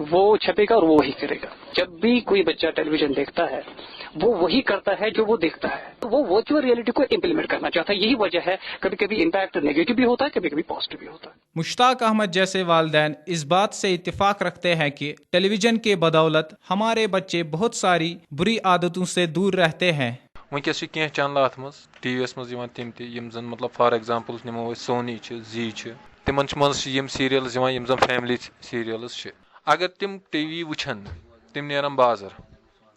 وہ چھپے گا اور وہ وہی کرے گا. جب بھی کوئی بچہ ٹیلی ویژن دیکھتا ہے وہ وہی کرتا ہے جو وہ دیکھتا ہے, تو وہ ورچوئل ریئلٹی کو امپلیمنٹ کرنا چاہتا ہے. یہی وجہ ہے کبھی کبھی امپیکٹ نیگیٹو بھی ہوتا ہے, کبھی کبھی پازیٹو بھی ہوتا ہے. مشتاق احمد جیسے والدین اس بات سے اتفاق رکھتے ہیں کہ ٹیلی ویژن کے بدولت ہمارے بچے بہت ساری بری عادتوں سے دور رہتے ہیں. ونکس کی چینل ات مز ٹی وی یس مز تم تم زن مطلب فار ایگزامپل نمو سونی زی تمن مز سیریلز یم زن فیملی سیریلز. اگر تم ٹی وی وچھن تم نیرن بازر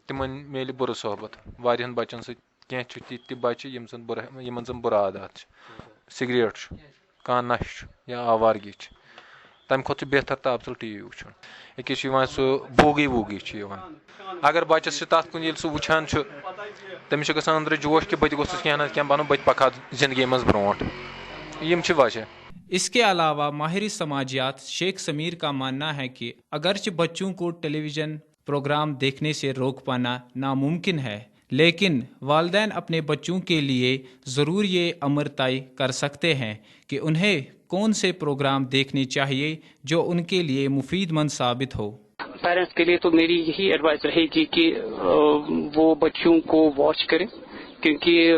تمن میل بر صحبت واریاہن بچن سی تہ بچہ یمن زن بر عادات سگریٹ کان نش یا آوارگی تمہ کھت بہتر تو افضل ٹی وی وچھن. اکس سہ بوگی ووگی اگر بچس تک کن یل سہ وچھان تمس گژھان اندر جوش کہ بت گوس کھانا کی بنو بت پکا زندگی مز برونٹ. یم وجہ. اس کے علاوہ ماہر سماجیات شیخ سمیر کا ماننا ہے کہ اگرچہ بچوں کو ٹیلی ویژن پروگرام دیکھنے سے روک پانا ناممکن ہے, لیکن والدین اپنے بچوں کے لیے ضرور یہ امر طے کر سکتے ہیں کہ انہیں کون سے پروگرام دیکھنے چاہیے جو ان کے لیے مفید مند ثابت ہو. پیرنٹس کے لیے تو میری یہی ایڈوائس رہے گی کہ وہ بچوں کو واچ کریں, کیونکہ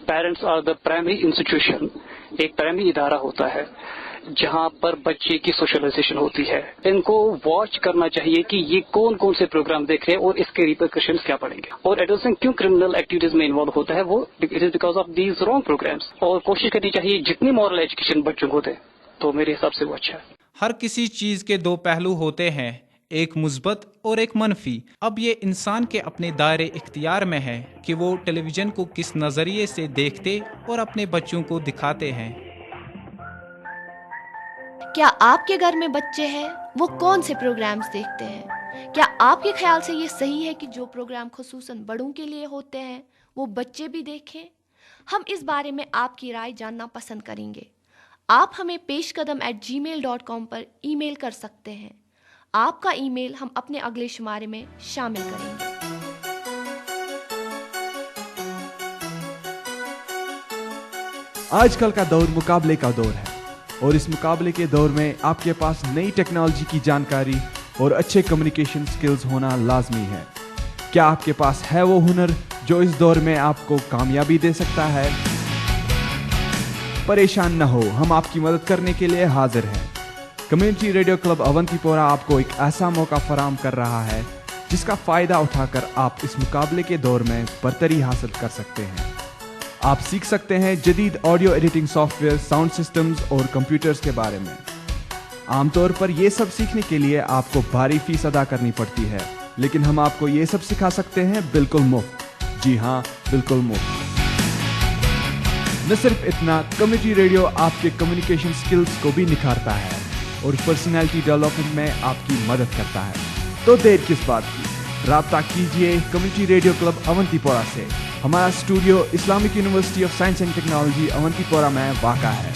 parents are the primary institution. ایک پرائمری ادارہ ہوتا ہے جہاں پر بچے کی سوشلائزیشن ہوتی ہے. ان کو واچ کرنا چاہیے کہ یہ کون کون سے پروگرام دیکھ رہے ہیں اور اس کے ریپرکشنز کیا پڑیں گے. اور ایڈولسنٹ کیوں کرمنل ایکٹیویٹیز میں انوالو ہوتا ہے, وہ it is because of these wrong programs. اور کوشش کرنی چاہیے جتنی مورل ایجوکیشن بچوں کو دیں تو میرے حساب سے وہ اچھا ہے. ہر کسی چیز کے دو پہلو ہوتے ہیں, ایک مثبت اور ایک منفی. اب یہ انسان کے اپنے دائرے اختیار میں ہے کہ وہ ٹیلی ویژن کو کس نظریے سے دیکھتے اور اپنے بچوں کو دکھاتے ہیں. کیا آپ کے گھر میں بچے ہیں؟ وہ کون سے پروگرامز دیکھتے ہیں؟ کیا آپ کے خیال سے یہ صحیح ہے کہ جو پروگرام خصوصاً بڑوں کے لیے ہوتے ہیں وہ بچے بھی دیکھیں؟ ہم اس بارے میں آپ کی رائے جاننا پسند کریں گے. آپ ہمیں peshkadam@gmail.com پر ای میل کر سکتے ہیں. آپ کا ای میل ہم اپنے اگلے شمارے میں شامل کریں گے. آج کل کا دور مقابلے کا دور ہے, اور اس مقابلے کے دور میں آپ کے پاس نئی ٹیکنالوجی کی جانکاری اور اچھے کمیونیکیشن سکلز ہونا لازمی ہے. کیا آپ کے پاس ہے وہ ہنر جو اس دور میں آپ کو کامیابی دے سکتا ہے؟ پریشان نہ ہو, ہم آپ کی مدد کرنے کے لیے حاضر ہیں. کمیونٹی ریڈیو کلب اونتی پورہ آپ کو ایک ایسا موقع فراہم کر رہا ہے جس کا فائدہ اٹھا کر آپ اس مقابلے کے دور میں برتری حاصل کر سکتے ہیں. آپ سیکھ سکتے ہیں جدید audio editing soft where, sound systems اور کمپیوٹرز کے بارے میں. عام طور پر یہ سب سیکھنے کے لیے آپ کو بھاری فیس ادا کرنی پڑتی ہے, لیکن ہم آپ کو یہ سب سکھا سکتے ہیں بالکل مفت. جی ہاں, بالکل مفت. نہ صرف اتنا, کمیونٹی ریڈیو آپ کے کمیونیکیشن سکلز کو بھی نکھارتا ہے اور پرسنالٹی ڈیولپمنٹ میں آپ کی مدد کرتا ہے. تو دیر کس بات کی, رابطہ کیجیے کمیونٹی ریڈیو کلب اونتی پورہ سے. ہمارا studio Islamic university of science and technology Awantipora میں واقع ہے.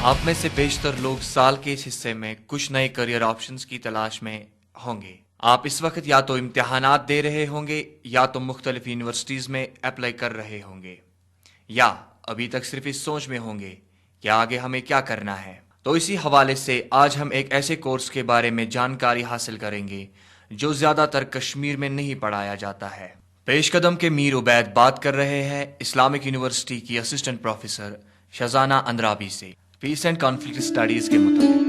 آپ میں سے بیشتر لوگ سال کے اس حصے میں کچھ نئے کریئر آپشنز کی تلاش میں ہوں گے. آپ اس وقت یا تو امتحانات دے رہے ہوں گے یا تو مختلف یونیورسٹیز میں اپلائی کر رہے ہوں گے, یا ابھی تک صرف اس سوچ میں ہوں گے کہ آگے ہمیں کیا کرنا ہے. تو اسی حوالے سے آج ہم ایک ایسے کورس کے بارے میں جانکاری حاصل کریں گے جو زیادہ تر کشمیر میں نہیں پڑھایا جاتا ہے. پیش قدم کے میر عبید بات کر رہے ہیں اسلامک یونیورسٹی کی اسسٹنٹ پروفیسر شزانہ اندرابی سے پیس اینڈ کانفلکٹ اسٹڈیز کے متعلق.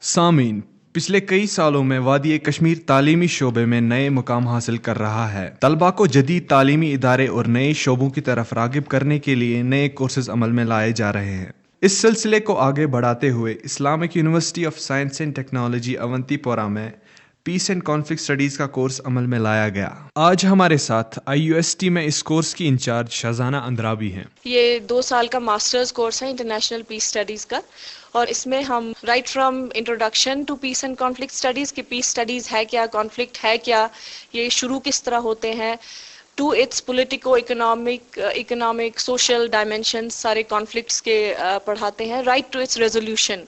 سامعین, پچھلے کئی سالوں میں وادی کشمیر تعلیمی شعبے میں نئے مقام حاصل کر رہا ہے. طلباء کو جدید تعلیمی ادارے اور نئے شعبوں کی طرف راغب کرنے کے لیے نئے کورسز عمل میں لائے جا رہے ہیں. اس سلسلے کو آگے بڑھاتے ہوئے Islamic university of science and technology Awantipora میں پیس اینڈ کانفلکٹ اسٹڈیز کا کورس عمل میں لایا گیا. آج ہمارے ساتھ IUST میں اس کورس کی انچارج شزانہ اندرابی ہیں. یہ 2 سال کا ماسٹرز کورس ہے انٹرنیشنل پیس اسٹڈیز کا, اور اس میں ہم right from introduction to peace and conflict studies کی پیس اسٹڈیز ہے کیا, کانفلکٹ ہے کیا, یہ شروع کس طرح ہوتے ہیں, to its politico economic social dimensions سارے کانفلکٹس کے پڑھاتے ہیں, رائٹ ٹو اٹس ریزولوشن,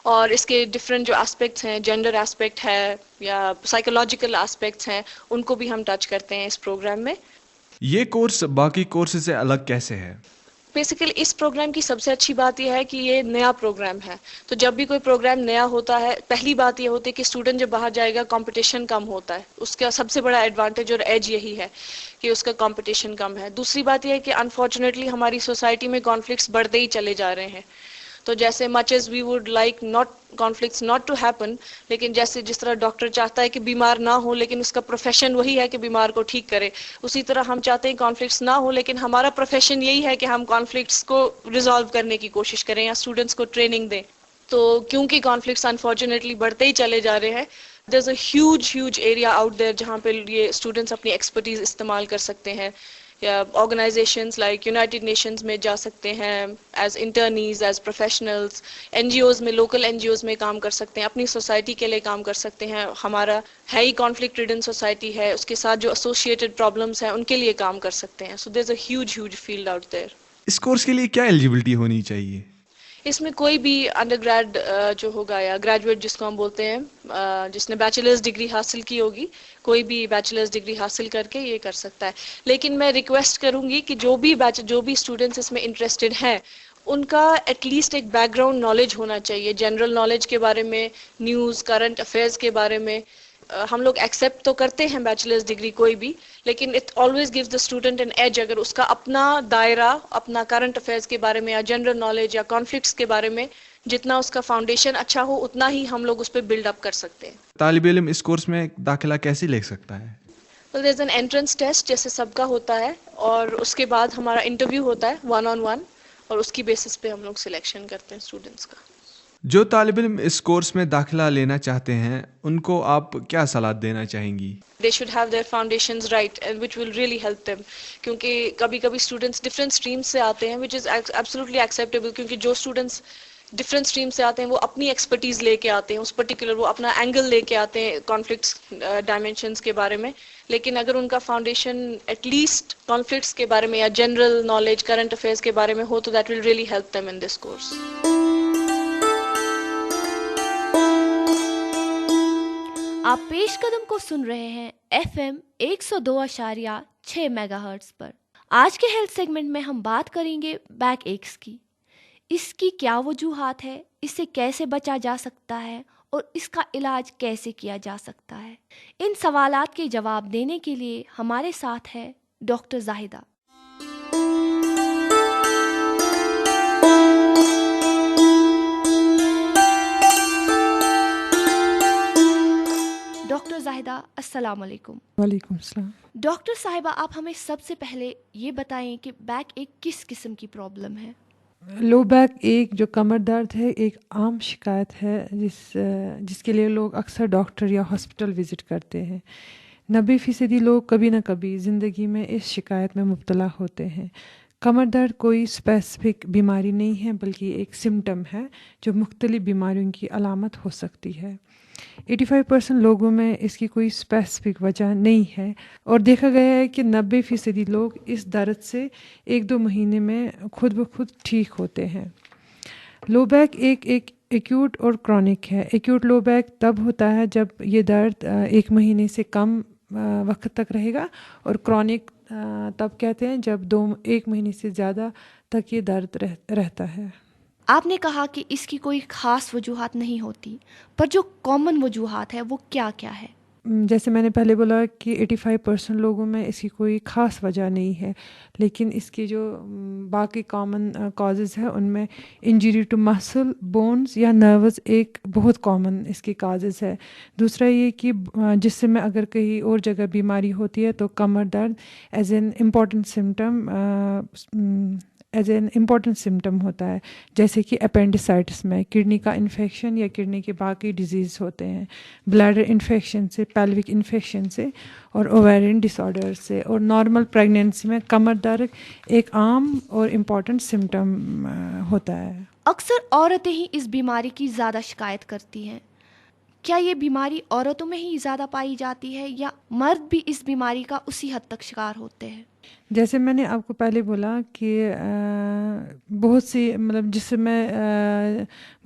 اور اس کے ڈفرینٹ جو اسپیکٹس ہیں, جینڈر اسپیکٹ ہے یا سائیکولوجیکل اسپیکٹس ہیں, ان کو بھی ہم ٹچ کرتے ہیں اس پروگرام میں. یہ کورس باقی کورس سے الگ کیسے ہے؟ بیسیکلی اس پروگرام کی سب سے اچھی بات یہ ہے کہ یہ نیا پروگرام ہے. تو جب بھی کوئی پروگرام نیا ہوتا ہے، پہلی بات یہ ہوتی ہے کہ اسٹوڈنٹ جب باہر جائے گا کمپٹیشن کم ہوتا ہے. اس کا سب سے بڑا ایڈوانٹیج اور ایج یہی ہے کہ اس کا کمپٹیشن کم ہے. دوسری بات یہ ہے کہ انفارچونیٹلی ہماری سوسائٹی میں کانفلکٹس بڑھتے ہی چلے جا رہے ہیں. تو جیسے much as we would like not conflicts not to happen, لیکن جس طرح ڈاکٹر چاہتا ہے کہ بیمار نہ ہو لیکن اس کا پروفیشن وہی ہے کہ بیمار کو ٹھیک کرے، اسی طرح ہم چاہتے ہیں کانفلکٹس نہ ہو لیکن ہمارا پروفیشن یہی ہے کہ ہم کانفلکٹس کو ریزالو کرنے کی کوشش کریں یا اسٹوڈنٹس کو ٹریننگ دیں. تو کیونکہ کانفلکٹس انفارچونیٹلی بڑھتے ہی چلے جا رہے ہیں، there is a huge area out there جہاں پہ یہ اسٹوڈنٹس اپنی ایکسپرٹیز استعمال کر سکتے ہیں، یا آرگنائزیشنز لائک یونائٹڈ نیشنز میں جا سکتے ہیں as interns, as professionals, N G Os میں، لوکل این جی اوز میں کام کر سکتے ہیں، اپنی سوسائٹی کے لیے کام کر سکتے ہیں. ہمارا ہے ہی کانفلکٹ ریڈن سوسائٹی ہے، اس کے ساتھ جو ایسوسیٹڈ پرابلمس ہیں ان کے لیے کام کر سکتے ہیں. So there is a huge field out there. اس کورس کے لیے کیا ایلیجبلٹی ہونی چاہیے؟ اس میں کوئی بھی انڈر گریڈ جو ہوگا یا گریجویٹ جس کو ہم بولتے ہیں، جس نے بیچلرز ڈگری حاصل کی ہوگی، کوئی بھی بیچلرز ڈگری حاصل کر کے یہ کر سکتا ہے. لیکن میں ریکویسٹ کروں گی کہ جو بھی اسٹوڈنٹس اس میں انٹرسٹڈ ہیں ان کا ایٹ لیسٹ ایک بیک گراؤنڈ نالج ہونا چاہیے، جنرل نالج کے بارے میں، نیوز، کرنٹ افیئرز کے بارے میں. ہم لوگ ایکسیپٹ تو کرتے ہیں بیچلرز ڈگری کوئی بھی، لیکن it always gives the student an edge اگر اس کا اپنا دائرہ، اپنا کرنٹ افیئرز کے بارے میں یا جنرل نالج یا کانفلکٹس کے بارے میں جتنا اس کا فاؤنڈیشن اچھا ہو اتنا ہی ہم لوگ اس پہ بلڈ اپ کر سکتے ہیں. طالب علم اس کورس میں داخلہ کیسے لے سکتا ہے؟ دیر از این انٹرنس ٹیسٹ جیسے سب کا ہوتا ہے، اور اس کے بعد ہمارا انٹرویو ہوتا ہے 1-on-1، اور اس کی بیسس پہ ہم لوگ سلیکشن کرتے ہیں اسٹوڈنٹس کا. جو طالب علم اس کورس میں داخلہ لینا چاہتے ہیں ان کو آپ کیا صلاح دینا چاہیں گی؟ They should have their foundations right, and which will really help them. کیونکہ کبھی کبھی اسٹوڈنٹس ڈفرینٹ اسٹریم سے آتے ہیں which is absolutely acceptable، کیونکہ جو اسٹوڈنٹس ڈفرینٹ اسٹریم سے آتے ہیں وہ اپنی ایکسپرٹیز لے کے آتے ہیں، اس پرٹیکولر وہ اپنا اینگل لے کے آتے ہیں کانفلکٹس ڈائمینشنس کے بارے میں. لیکن اگر ان کا فاؤنڈیشن ایٹ لیسٹ کانفلکٹس کے بارے میں یا جنرل نالج، کرنٹ افیئرس کے بارے میں ہو تو that will really help them in this course. آپ پیش قدم کو سن رہے ہیں FM 102.6 میگا ہرٹز پر. آج کے ہیلتھ سیگمنٹ میں ہم بات کریں گے بیک ایکس کی. اس کی کیا وجوہات ہے، اس سے کیسے بچا جا سکتا ہے اور اس کا علاج کیسے کیا جا سکتا ہے. ان سوالات کے جواب دینے کے لیے ہمارے ساتھ ہے ڈاکٹر زاہدہ. ڈاکٹر زاہدہ السلام علیکم. وعلیکم السلام. ڈاکٹر صاحبہ، آپ ہمیں سب سے پہلے یہ بتائیں کہ بیک ایک کس قسم کی پرابلم ہے؟ لو بیک ایک جو کمر درد ہے ایک عام شکایت ہے جس کے لیے لوگ اکثر ڈاکٹر یا ہاسپٹل وزٹ کرتے ہیں. 90% لوگ کبھی نہ کبھی زندگی میں اس شکایت میں مبتلا ہوتے ہیں. کمر درد کوئی اسپیسیفک بیماری نہیں ہے بلکہ ایک سمٹم ہے جو مختلف بیماریوں کی علامت ہو سکتی ہے. 85% لوگوں میں اس کی کوئی اسپیسیفک وجہ نہیں ہے، اور دیکھا گیا ہے کہ 90% لوگ اس درد سے 1-2 مہینے میں خود بخود ٹھیک ہوتے ہیں. لو بیک ایک ایکیوٹ اور کرونک ہے. ایکیوٹ لو بیک تب ہوتا ہے جب یہ درد 1 مہینے سے کم وقت تک رہے گا، اور کرونک تب کہتے ہیں جب 1 مہینے سے زیادہ تک یہ درد رہتا ہے. آپ نے کہا کہ اس کی کوئی خاص وجوہات نہیں ہوتی، پر جو کامن وجوہات ہے وہ کیا کیا ہے؟ جیسے میں نے پہلے بولا کہ 85% لوگوں میں اس کی کوئی خاص وجہ نہیں ہے، لیکن اس کی جو باقی کامن کازز ہے ان میں انجری ٹو مسل، بونز یا نروز ایک بہت کامن اس کی کازز ہے. دوسرا یہ کہ جسم میں اگر کہیں اور جگہ بیماری ہوتی ہے تو کمر درد ایز این امپورٹنٹ سمٹم ہوتا ہے، جیسے کہ اپینڈیسائٹس میں، کڈنی کا انفیکشن یا کڈنی کے باقی ڈیزیز ہوتے ہیں، بلیڈر انفیکشن سے، پیلوک انفیکشن سے، اور اوویرین ڈس آرڈر سے. اور نارمل پریگنینسی میں کمر درد ایک عام اور امپورٹنٹ سمٹم ہوتا ہے. اکثر عورتیں ہی اس بیماری کی زیادہ شکایت کرتی ہیں. کیا یہ بیماری عورتوں میں ہی زیادہ پائی جاتی ہے یا مرد بھی اس بیماری کا اسی حد تک شکار ہوتے ہیں؟ جیسے میں نے آپ کو پہلے بولا کہ بہت سی مطلب جس میں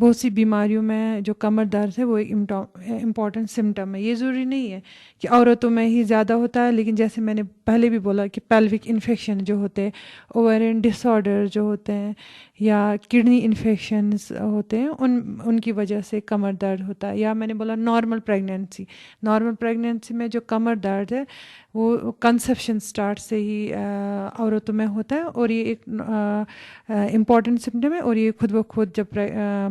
بہت سی بیماریوں میں جو کمر درد ہے وہ ایک امپورٹنٹ سمٹم ہے. یہ ضروری نہیں ہے کہ عورتوں میں ہی زیادہ ہوتا ہے, لیکن جیسے میں نے پہلے بھی بولا کہ پیلوک انفیکشن جو ہوتے ہیں, اوورین ڈس آرڈر جو ہوتے ہیں, یا کڈنی انفیکشنز ہوتے ہیں, ان کی وجہ سے کمر درد ہوتا ہے. یا میں نے بولا نارمل پریگنینسی میں جو کمر درد ہے وہ کنسیپشن سٹارٹ سے ہی عورتوں میں ہوتا ہے, اور یہ ایک امپورٹنٹ سمٹم ہے, اور یہ خود بخود جب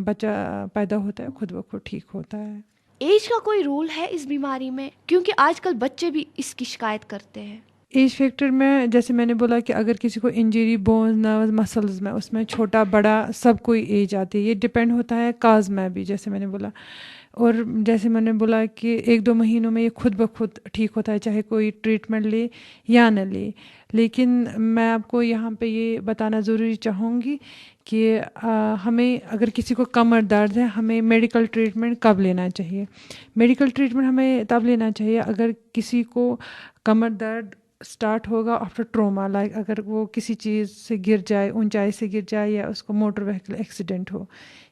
بچہ پیدا ہوتا ہے خود بخود ٹھیک ہوتا ہے. ایج کا کوئی رول ہے اس بیماری میں؟ کیونکہ آج کل بچے بھی اس کی شکایت کرتے ہیں. ایج فیکٹر میں جیسے میں نے بولا کہ اگر کسی کو انجری بونز نروز مسلز میں, اس میں چھوٹا بڑا سب کوئی ایج آتی ہے. یہ ڈپینڈ ہوتا ہے کاز میں بھی, جیسے میں نے بولا. اور جیسے میں نے بولا کہ 1-2 مہینوں میں یہ خود بخود ٹھیک ہوتا ہے, چاہے کوئی ٹریٹمنٹ لے یا نہ لے. لیکن میں آپ کو یہاں پہ یہ بتانا ضروری چاہوں گی کہ ہمیں اگر کسی کو کمر درد ہے, ہمیں میڈیکل ٹریٹمنٹ کب لینا چاہیے. میڈیکل ٹریٹمنٹ ہمیں تب لینا چاہیے اگر کسی کو کمر درد سٹارٹ ہوگا آفٹر ٹروما, لائک اگر وہ کسی چیز سے گر جائے, اونچائی سے گر جائے, یا اس کو موٹر وہیکل ایکسیڈنٹ ہو,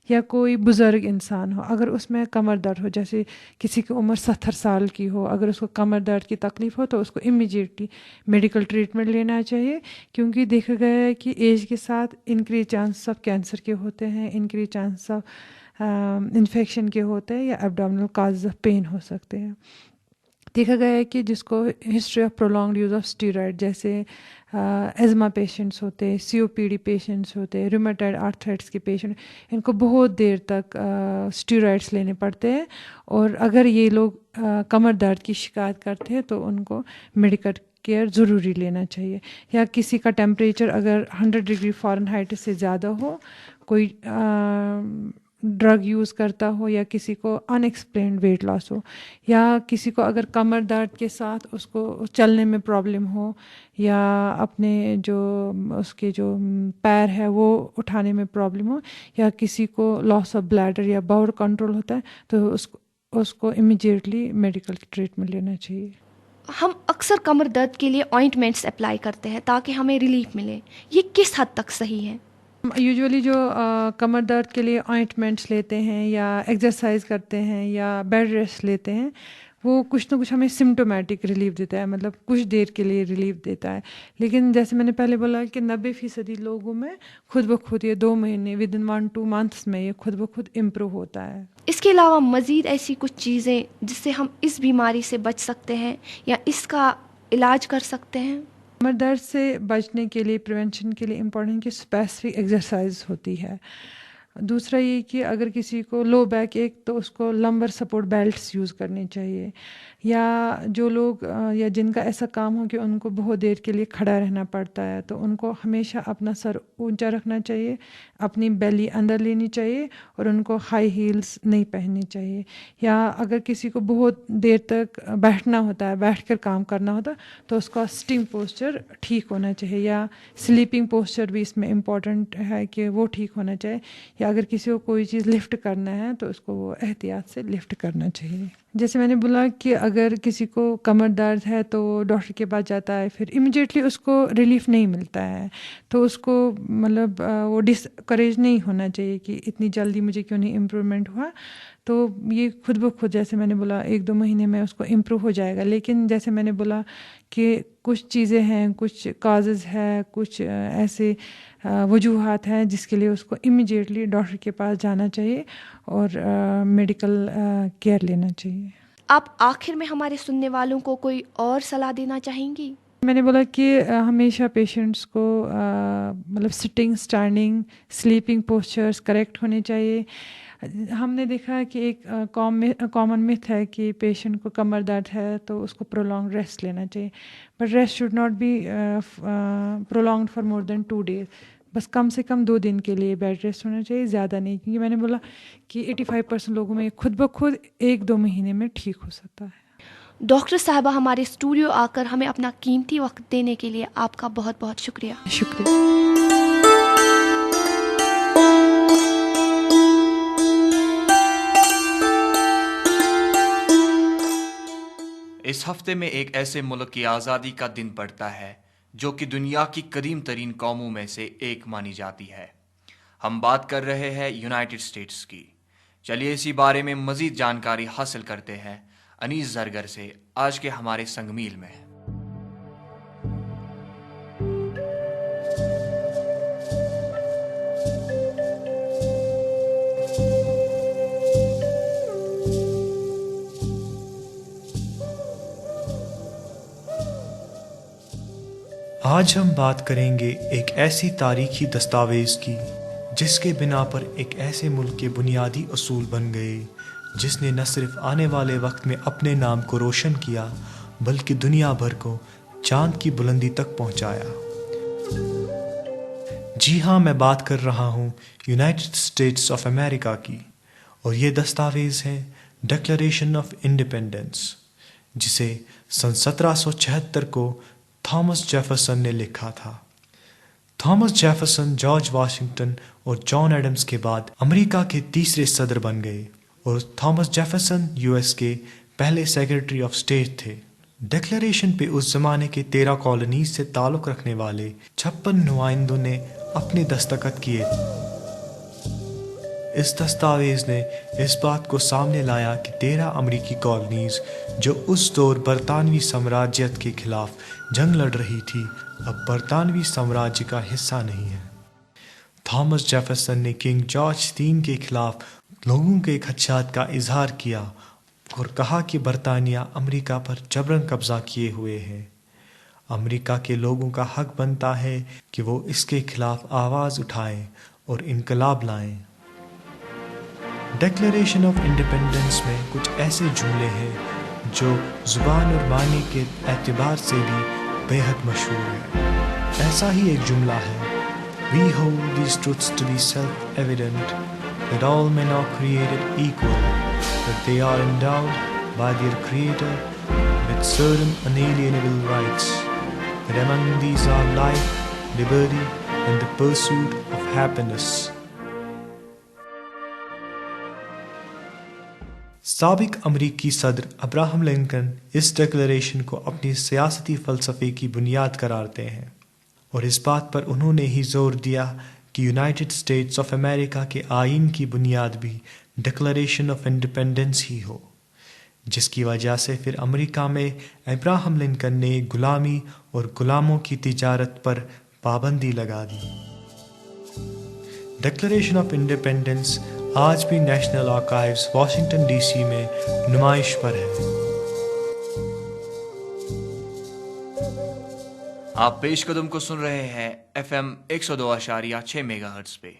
یا کوئی بزرگ انسان ہو, اگر اس میں کمر درد ہو, جیسے کسی کی عمر 70 سال کی ہو, اگر اس کو کمر درد کی تکلیف ہو تو اس کو امیجیٹلی میڈیکل ٹریٹمنٹ لینا چاہیے. کیونکہ دیکھا گیا ہے کہ ایج کے ساتھ انکریز چانس آف کینسر کے ہوتے ہیں, انکریز چانس آف انفیکشن کے ہوتے ہیں, یا ایبڈومینل کاز آف پین ہو سکتے ہیں. دیکھا گیا ہے کہ جس کو history of prolonged use of steroid, جیسے ایزما پیشنٹس ہوتے, COPD پیشنٹس ہوتے, ریومیٹائڈ آرتھرائٹس کے پیشنٹ, ان کو بہت دیر تک اسٹیرائڈس لینے پڑتے ہیں. اور اگر یہ لوگ کمر درد کی شکایت کرتے ہیں تو ان کو میڈیکل کیئر ضروری لینا چاہیے. یا کسی کا ٹیمپریچر اگر 100 ڈگری فارنہائٹ سے زیادہ ہو, کوئی ڈرگ یوز کرتا ہو, یا کسی کو ان ایکسپلینڈ ویٹ لاس ہو, یا کسی کو اگر کمر درد کے ساتھ اس کو چلنے میں پرابلم ہو, یا اپنے جو اس کے جو پیر ہے وہ اٹھانے میں پرابلم ہو, یا کسی کو لاس آف بلیڈر یا باؤل کنٹرول ہوتا ہے, تو اس کو امیجیٹلی میڈیکل ٹریٹمنٹ لینا چاہیے. ہم اکثر کمر درد کے لیے آئنٹمنٹس اپلائی کرتے ہیں تاکہ ہمیں ریلیف ملے, یہ کس حد تک صحیح ہے؟ یوزولی جو کمر درد کے لیے آئنٹمنٹس لیتے ہیں, یا ایکسرسائز کرتے ہیں, یا بیڈ ریسٹ لیتے ہیں, وہ کچھ نہ کچھ ہمیں سمٹومیٹک ریلیف دیتا ہے, مطلب کچھ دیر کے لیے ریلیف دیتا ہے. لیکن جیسے میں نے پہلے بولا کہ 90% لوگوں میں خود بخود یہ 2 مہینے ودن 1-2 months میں یہ خود بخود امپروو ہوتا ہے. اس کے علاوہ مزید ایسی کچھ چیزیں جس سے ہم اس بیماری سے بچ سکتے ہیں یا اس کا علاج کر سکتے ہیں؟ کمر درد سے بچنے کے لیے, پریونشن کے لیے امپورٹنٹ کہ اسپیسیفک ایکسرسائز ہوتی ہے. دوسرا یہ کہ اگر کسی کو لو بیک ایک, تو اس کو لمبر سپورٹ بیلٹس یوز کرنے چاہیے. یا جو لوگ یا جن کا ایسا کام ہو کہ ان کو بہت دیر کے لیے کھڑا رہنا پڑتا ہے, تو ان کو ہمیشہ اپنا سر اونچا رکھنا چاہیے, اپنی بیلی اندر لینی چاہیے, اور ان کو ہائی ہیلز نہیں پہننی چاہیے. یا اگر کسی کو بہت دیر تک بیٹھنا ہوتا ہے, بیٹھ کر کام کرنا ہوتا ہے, تو اس کا سٹنگ پوسچر ٹھیک ہونا چاہیے. یا سلیپنگ پوسچر بھی اس میں امپورٹنٹ ہے کہ وہ ٹھیک ہونا چاہیے. یا اگر کسی کو کوئی چیز لفٹ کرنا ہے تو اس کو وہ احتیاط سے لفٹ کرنا چاہیے. جیسے میں نے بولا کہ اگر کسی کو کمر درد ہے تو ڈاکٹر کے پاس جاتا ہے, پھر امیجیٹلی اس کو ریلیف نہیں ملتا ہے, تو اس کو مطلب وہ ڈسکریج نہیں ہونا چاہیے کہ اتنی جلدی مجھے کیوں نہیں امپرومنٹ ہوا. تو یہ خود بخود جیسے میں نے بولا 1-2 مہینے میں اس کو امپروو ہو جائے گا. لیکن جیسے میں نے بولا کہ کچھ چیزیں ہیں, کچھ کازز ہے, کچھ ایسے وجوہات ہیں جس کے لیے اس کو امیجیٹلی ڈاکٹر کے پاس جانا چاہیے اور میڈیکل کیئر لینا چاہیے. آپ آخر میں ہمارے سننے والوں کو کوئی اور صلاح دینا چاہیں گی؟ میں نے بولا کہ ہمیشہ پیشنٹس کو مطلب sitting, standing, sleeping postures correct ہونے چاہیے. ہم نے دیکھا ہے کہ ایک کامن میتھ ہے کہ پیشنٹ کو کمر درد ہے تو اس کو پرولونگ ریسٹ لینا چاہیے, but rest should not be prolonged for more than 2 days. بس کم سے کم 2 دن کے لیے بیڈ ریسٹ ہونا چاہیے, زیادہ نہیں. کیونکہ میں نے بولا کہ 85% لوگوں میں خود بخود 1-2 مہینے میں ٹھیک ہو سکتا ہے. ڈاکٹر صاحبہ, ہمارے اسٹوڈیو آ کر ہمیں اپنا قیمتی وقت دینے کے لیے آپ کا بہت بہت شکریہ. شکریہ. اس ہفتے میں ایک ایسے ملک کی آزادی کا دن پڑتا ہے جو کہ دنیا کی قدیم ترین قوموں میں سے ایک مانی جاتی ہے۔ ہم بات کر رہے ہیں یونائٹڈ اسٹیٹس کی۔ چلیے اسی بارے میں مزید جانکاری حاصل کرتے ہیں انیس زرگر سے آج کے ہمارے سنگ میل میں۔ آج ہم بات کریں گے ایک ایسی تاریخی دستاویز کی جس کے بنا پر ایک ایسے ملک کے بنیادی اصول بن گئے جس نے نہ صرف آنے والے وقت میں اپنے نام کو روشن کیا بلکہ دنیا بھر کو چاند کی بلندی تک پہنچایا۔ جی ہاں، میں بات کر رہا ہوں یونائٹڈ اسٹیٹس آف امریکہ کی، اور یہ دستاویز ہے ڈکلریشن آف انڈیپینڈنس، جسے سن 1776 کو تھامس جیفرسن نے لکھا تھا۔ تھامس جیفرسن جارج واشنگٹن اور جان ایڈمز کے بعد امریکہ کے تیسرے صدر بن گئے، اور تھامس جیفرسن یو ایس کے پہلے سیکرٹری آف اسٹیٹ تھے۔ ڈکلریشن پہ اس زمانے کے 13 کالونیز سے تعلق رکھنے والے 56 نمائندوں نے اپنے دستخط کیے۔ اس دستاویز نے اس بات کو سامنے لایا کہ 13 امریکی کالونیز جو اس دور برطانوی سامراجیت کے خلاف جنگ لڑ رہی تھی اب برطانوی سامراجیہ کا حصہ نہیں ہے۔ تھامس جیفرسن نے کنگ جارج III کے خلاف لوگوں کے خدشات کا اظہار کیا اور کہا کہ برطانیہ امریکہ پر جبراً قبضہ کیے ہوئے ہے۔ امریکہ کے لوگوں کا حق بنتا ہے کہ وہ اس کے خلاف آواز اٹھائیں اور انقلاب لائیں۔ ڈکلریشن آف انڈیپینڈنس میں کچھ ایسے جملے ہیں جو زبان اور معنی کے اعتبار سے بھی بے حد مشہور ہے۔ ایسا ہی ایک جملہ ہے، We hold these truths to be self-evident, that all men are created equal, that they are endowed by their Creator with certain unalienable rights, that among these are life, liberty, and the pursuit of happiness. سابق امریکی صدر Abraham Lincoln اس declaration کو اپنی سیاسی فلسفے کی بنیاد قرارتے ہیں، اور اس بات پر انہوں نے ہی زور دیا کہ یونائٹڈ اسٹیٹس آف امریکہ کے آئین کی بنیاد بھی ڈکلریشن آف انڈیپینڈنس ہی ہو، جس کی وجہ سے پھر امریکہ میں ابراہم لنکن نے غلامی اور غلاموں کی تجارت پر پابندی لگا دی۔ ڈکلریشن آف انڈیپینڈنس آج بھی national archives Washington D C میں نمائش پر ہے۔ آپ پیش قدم کو سن رہے ہیں FM 102.6 میگا ہرٹز پہ۔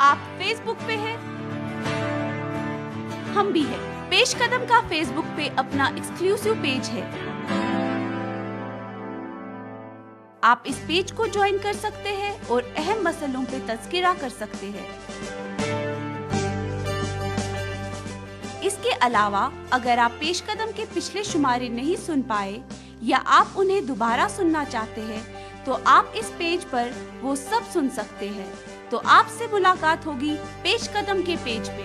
آپ فیس بک پہ ہیں؟ ہم بھی ہیں۔ پیش قدم کا فیس بک پہ اپنا ایکسکلوسیو پیج ہے، آپ اس پیج کو جوائن کر سکتے ہیں اور اہم مسئلوں پہ تذکرہ کر سکتے ہیں۔ اس کے علاوہ اگر آپ پیش قدم کے پچھلے شمارے نہیں سن پائے یا آپ انہیں دوبارہ سننا چاہتے ہیں تو آپ اس پیج پر وہ سب سن سکتے ہیں۔ تو آپ سے ملاقات ہوگی پیش قدم کے پیج پہ۔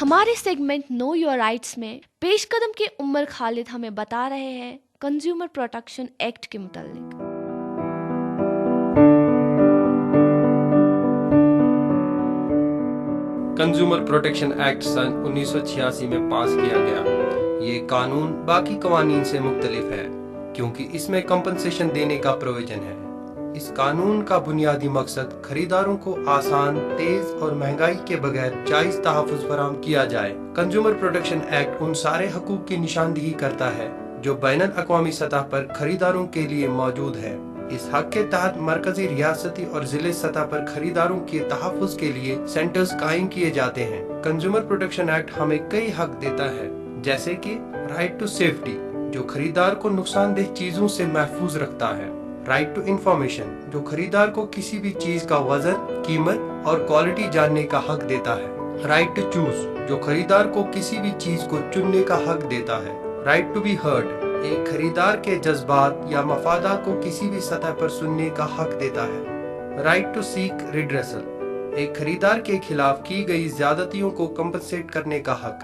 ہمارے سیگمنٹ نو یور رائٹس میں پیش قدم کے عمر خالد ہمیں بتا رہے ہیں کنزیومر پروٹیکشن ایکٹ کے متعلق۔ کنزیومر پروٹیکشن ایکٹ سن 1986 میں پاس کیا گیا۔ یہ قانون باقی قوانین سے مختلف ہے کیونکہ اس میں کمپنسیشن دینے کا پروویژن ہے۔ اس قانون کا بنیادی مقصد خریداروں کو آسان، تیز اور مہنگائی کے بغیر جائز تحفظ فراہم کیا جائے۔ کنزیومر پروٹیکشن ایکٹ ان سارے حقوق کی نشاندہی کرتا ہے جو بین الاقوامی سطح پر خریداروں کے لیے موجود ہے۔ اس حق کے تحت مرکزی، ریاستی اور ضلعی سطح پر خریداروں کے تحفظ کے لیے سینٹرز قائم کیے جاتے ہیں۔ کنزیومر پروٹیکشن ایکٹ ہمیں کئی حق دیتا ہے، جیسے کہ رائٹ ٹو سیفٹی جو خریدار کو نقصان دہ چیزوں سے محفوظ رکھتا ہے، رائٹ ٹو انفارمیشن جو خریدار کو کسی بھی چیز کا وزن، قیمت اور کوالٹی جاننے کا حق دیتا ہے، رائٹ ٹو چوز جو خریدار کو کسی بھی چیز کو چننے کا حق دیتا ہے، رائٹ ٹو بی ہرڈ ایک خریدار کے جذبات یا مفادات کو کسی بھی سطح پر سننے کا حق دیتا ہے، رائٹ ٹو سیک ریڈریسل ایک خریدار کے خلاف کی گئی زیادتیوں کو کمپنسیٹ کرنے کا حق،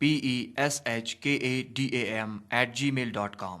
PESHKADAM@gmail.com।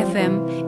FM